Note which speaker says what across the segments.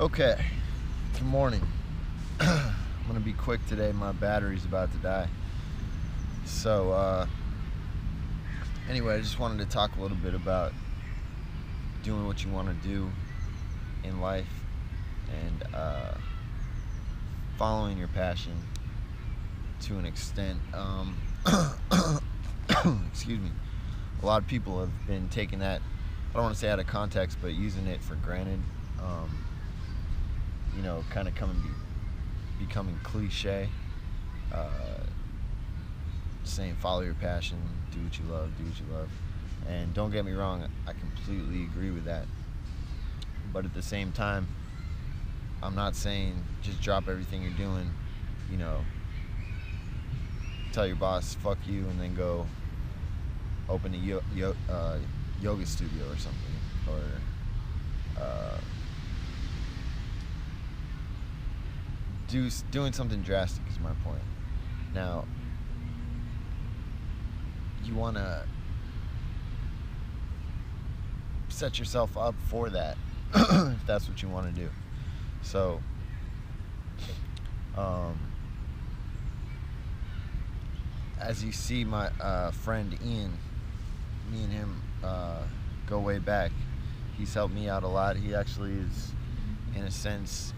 Speaker 1: Okay, good morning. I'm gonna be quick today. My battery's about to die. So, anyway, I just wanted to talk a little bit about doing what you want to do in life and following your passion to an extent. Excuse me. A lot of people have been taking that, I don't want to say out of context, but using it for granted. Kind of becoming cliche, saying follow your passion, do what you love, and don't get me wrong, I completely agree with that, but at the same time, I'm not saying just drop everything you're doing, tell your boss fuck you and then go open a yoga studio or something, or doing something drastic is my point. Now, you want to set yourself up for that if that's what you want to do. So, as you see, my friend Ian, me and him go way back. He's helped me out a lot. He actually is, in a sense,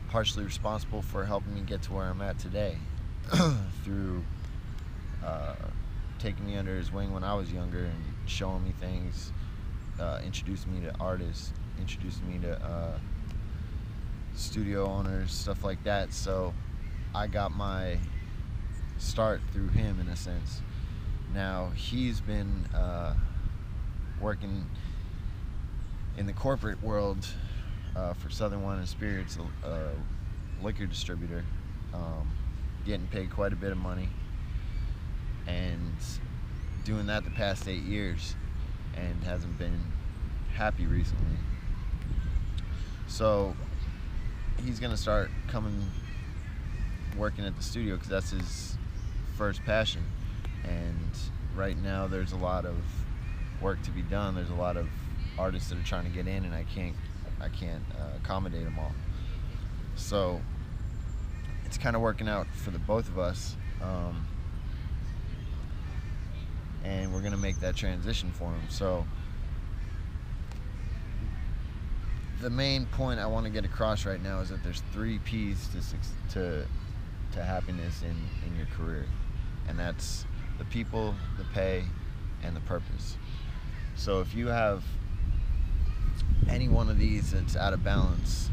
Speaker 1: partially responsible for helping me get to where I'm at today through taking me under his wing when I was younger and showing me things, introducing me to artists, introducing me to studio owners, stuff like that. So I got my start through him, in a sense. Now he's been working in the corporate world for Southern Wine and Spirits, a liquor distributor, getting paid quite a bit of money, and doing that the past 8 years, and hasn't been happy recently. So he's gonna start working at the studio because that's his first passion, and right now there's a lot of work to be done. There's a lot of artists that are trying to get in, and I can't accommodate them all. So it's kind of working out for the both of us, and we're gonna make that transition for him. So the main point I want to get across right now is that there's 3 P's to happiness in your career, and that's the people, the pay, and the purpose. So if you have any one of these that's out of balance,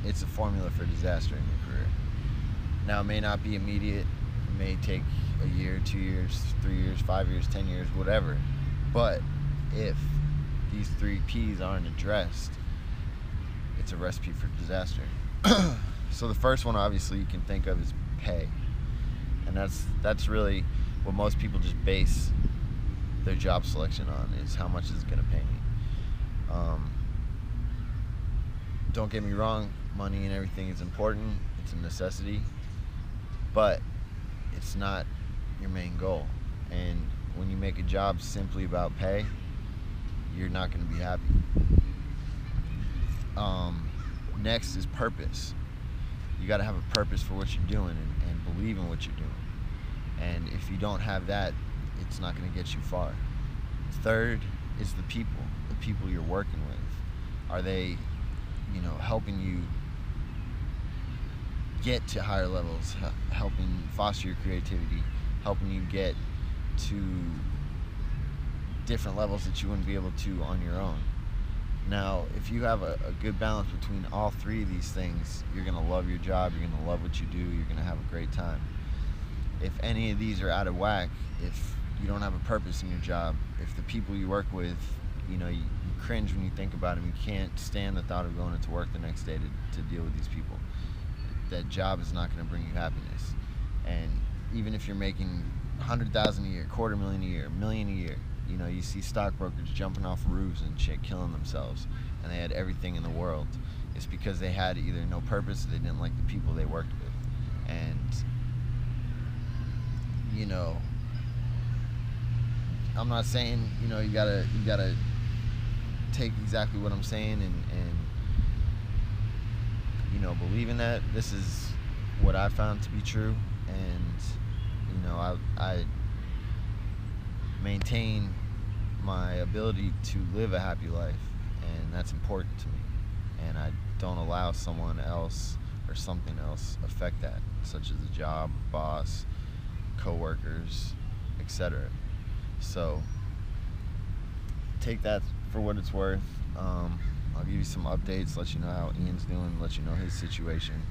Speaker 1: it's a formula for disaster in your career. Now, it may not be immediate. It may take a year, 2 years, 3 years, 5 years, 10 years, whatever. But if these 3 P's aren't addressed, it's a recipe for disaster. So the first one, obviously, you can think of is pay. And that's really what most people just base their job selection on, is how much is it going to pay me. Don't get me wrong, money and everything is important. It's a necessity, but it's not your main goal. And when you make a job simply about pay, you're not going to be happy. Next is purpose. You got to have a purpose for what you're doing, and believe in what you're doing. And if you don't have that, it's not going to get you far. Third is the people you're working with. Are they, helping you get to higher levels, helping foster your creativity, helping you get to different levels that you wouldn't be able to on your own? Now, if you have a good balance between all 3 of these things, you're going to love your job, you're going to love what you do, you're going to have a great time. If any of these are out of whack, if you don't have a purpose in your job, if the people you work with, you cringe when you think about them, you can't stand the thought of going into work the next day to deal with these people, that job is not going to bring you happiness. And even if you're making $100,000 a year, $250,000 a year, $1 million a year, you see stockbrokers jumping off roofs and shit, killing themselves, and they had everything in the world. It's because they had either no purpose or they didn't like the people they worked with. And I'm not saying you gotta take exactly what I'm saying and you know, believe in that. This is what I found to be true, and you know, I maintain my ability to live a happy life, and that's important to me, and I don't allow someone else or something else affect that, such as a job, boss, co-workers, etc. So take that for what it's worth. I'll give you some updates, let you know how Ian's doing, let you know his situation.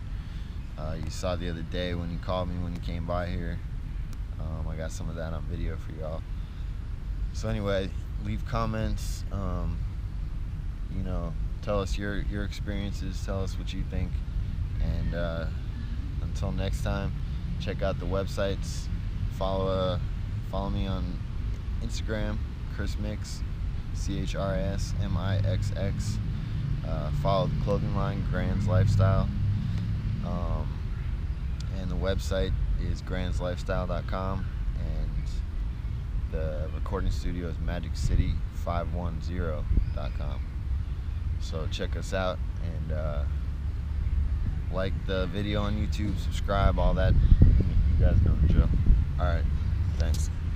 Speaker 1: You saw the other day when he called me when he came by here. I got some of that on video for y'all. So anyway, leave comments. You know, tell us your experiences. Tell us what you think. And until next time, check out the websites. Follow me on Instagram, Cmixx, ChrisMixx. Follow the clothing line, Grand's Lifestyle. And the website is grandslifestyle.com, and the recording studio is magiccity510.com. So check us out, and like the video on YouTube, subscribe, all that. You guys know the drill. Alright, thanks.